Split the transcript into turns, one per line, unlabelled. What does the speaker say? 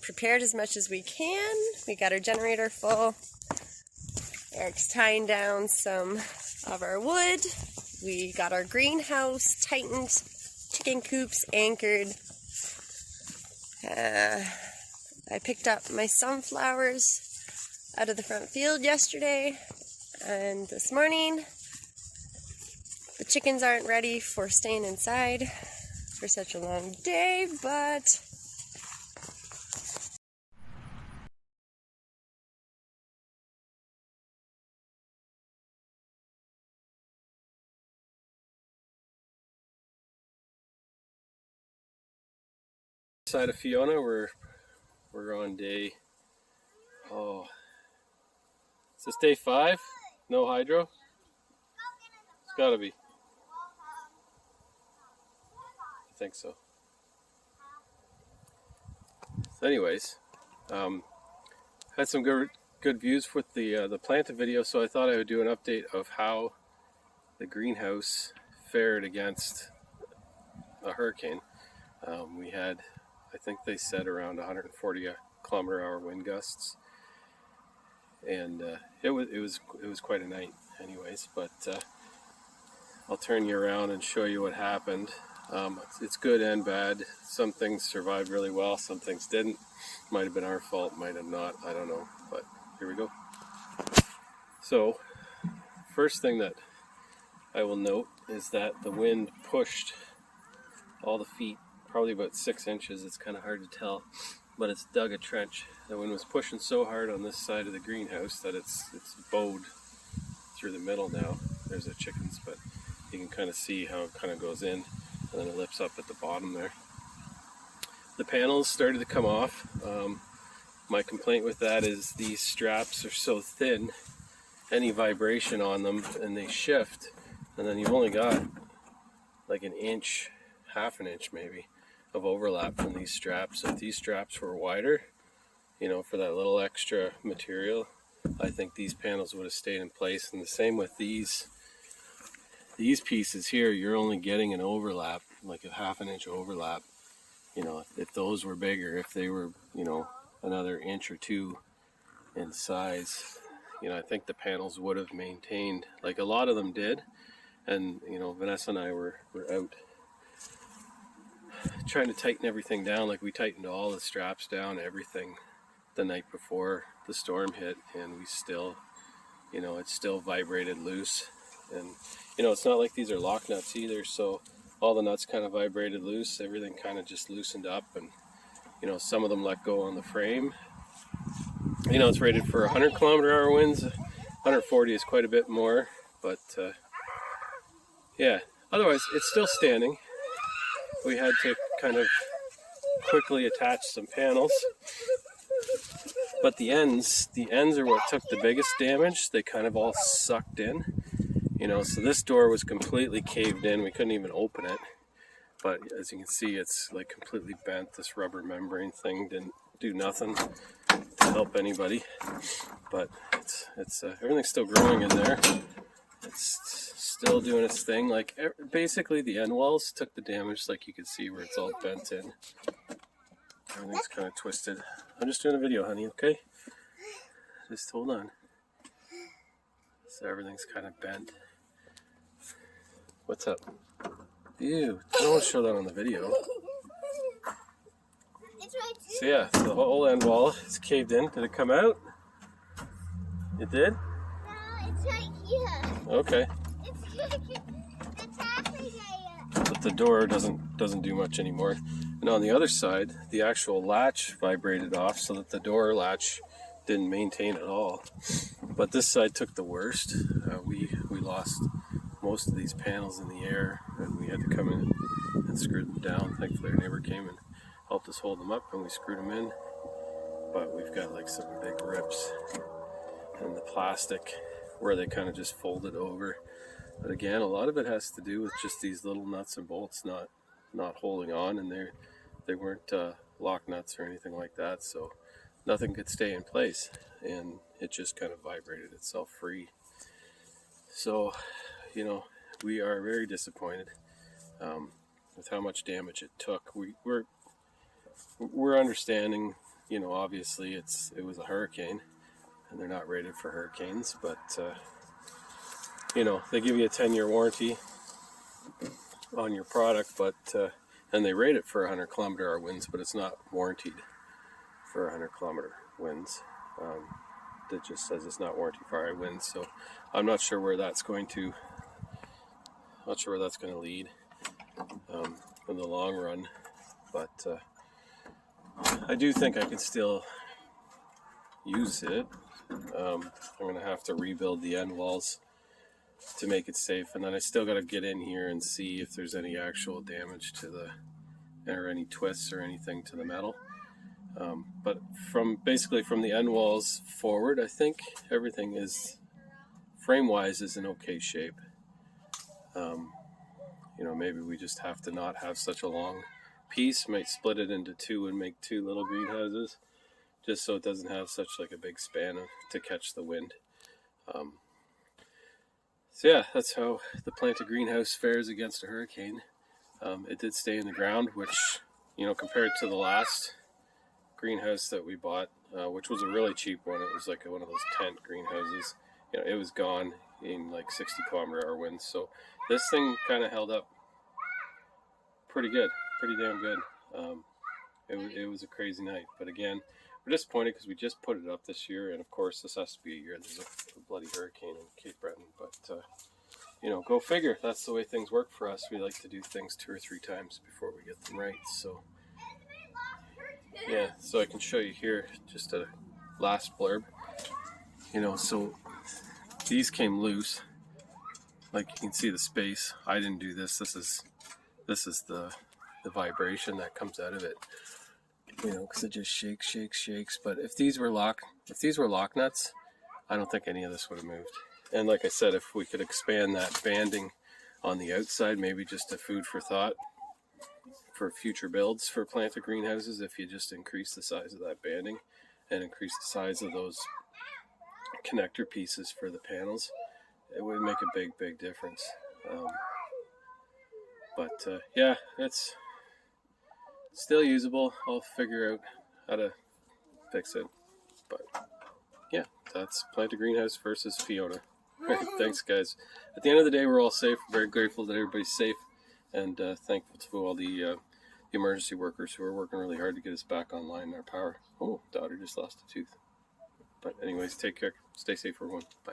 prepared as much as we can. We got our generator full. Eric's tying down some of our wood. We got our greenhouse tightened, chicken coops anchored. I picked up my sunflowers out of the front field yesterday and this morning. The chickens aren't ready for staying inside for such a long day, but
side of Fiona, we're on day, is this day 5? No hydro? It's gotta be. I think so. So anyways, had some good views with the Planta video, so I thought I would do an update of how the greenhouse fared against a hurricane. We had, I think they said, around 140 km/h wind gusts, and it was quite a night anyways, but I'll turn you around and show you what happened. It's good and bad. Some things survived really well, some things didn't. Might have been our fault, might have not, I don't know, but here we go. So first thing that I will note is that the wind pushed all the feet probably about 6 inches. It's kind of hard to tell, but it's dug a trench. The wind was pushing so hard on this side of the greenhouse that it's bowed through the middle now. There's the chickens, but you can kind of see how it kind of goes in and then it lifts up at the bottom there. The panels started to come off. My complaint with that is these straps are so thin, any vibration on them and they shift, and then you've only got like an inch, half an inch maybe, of overlap from these straps. If these straps were wider, you know, for that little extra material, I think these panels would have stayed in place. And the same with these pieces here, you're only getting an overlap, like a half an inch overlap. You know, if those were bigger, if they were, you know, another inch or two in size, you know, I think the panels would have maintained, like a lot of them did. And, you know, Vanessa and I were out trying to tighten everything down. Like we tightened all the straps down, everything, the night before the storm hit, and we still, you know, it still vibrated loose. And, you know, it's not like these are lock nuts either, so all the nuts kind of vibrated loose, everything kind of just loosened up, and, you know, some of them let go on the frame. You know, it's rated for 100 km/h winds. 140 is quite a bit more, but yeah, otherwise it's still standing. We had to kind of quickly attach some panels, but the ends are what took the biggest damage. They kind of all sucked in, you know, so this door was completely caved in. We couldn't even open it, but as you can see, it's like completely bent. This rubber membrane thing didn't do nothing to help anybody, but it's everything's still growing in there. It's still doing its thing. Like basically the end walls took the damage, like you can see where it's all bent in. Everything's kind of twisted. I'm just doing a video, honey, okay? Just hold on. So everything's kind of bent. What's up? Ew, I don't want to show that on the video. So yeah, the whole end wall is caved in. Did it come out? It did?
No, it's right here.
Okay.
It's halfway there.
But the door doesn't do much anymore. And on the other side, the actual latch vibrated off, so that the door latch didn't maintain at all. But this side took the worst. We lost most of these panels in the air, and we had to come in and screw them down. Thankfully, our neighbor came and helped us hold them up, and we screwed them in. But we've got like some big rips in the plastic where they kind of just folded over. But again, a lot of it has to do with just these little nuts and bolts not holding on, and they weren't lock nuts or anything like that, so nothing could stay in place, and it just kind of vibrated itself free. So, you know, we are very disappointed with how much damage it took. We're understanding you know, obviously it was a hurricane, and they're not rated for hurricanes, but you know, they give you a 10-year warranty on your product, but and they rate it for 100 kilometer-hour winds, but it's not warranted for 100 kilometer winds. It just says it's not warranted for high winds, so I'm not sure where that's going to. Not sure where that's going to lead in the long run, but I do think I can still use it. I'm going to have to rebuild the end walls to make it safe, and then I still got to get in here and see if there's any actual damage to or any twists or anything to the metal. But basically from the end walls forward, I think everything is frame-wise is in okay shape. You know, maybe we just have to not have such a long piece, might split it into two and make two little greenhouses, just so it doesn't have such like a big span to catch the wind. So yeah, that's how the Planta Greenhouse fares against a hurricane. It did stay in the ground, which, you know, compared to the last greenhouse that we bought, which was a really cheap one, it was like one of those tent greenhouses, you know, it was gone in like 60 kilometer-hour winds. So this thing kind of held up pretty good, pretty damn good. It was a crazy night, but again, we're disappointed because we just put it up this year, and of course this has to be a year there's a bloody hurricane in Cape Breton, but you know, go figure. That's the way things work for us. We like to do things 2 or 3 times before we get them right. So yeah, so I can show you here just a last blurb. You know, so these came loose. Like you can see the space. I didn't do this. This is the vibration that comes out of it. You know, because it just shakes. But if these were lock nuts, I don't think any of this would have moved. And like I said, if we could expand that banding on the outside, maybe just a food for thought for future builds for Planta greenhouses, if you just increase the size of that banding and increase the size of those connector pieces for the panels, it would make a big difference. But yeah, it's still usable. I'll figure out how to fix it. But yeah, that's Planta Greenhouse versus Fiona. Thanks, guys. At the end of the day, we're all safe. We're very grateful that everybody's safe, and thankful to all the emergency workers who are working really hard to get us back online in our power. Oh, daughter just lost a tooth. But anyways, take care. Stay safe, everyone. Bye.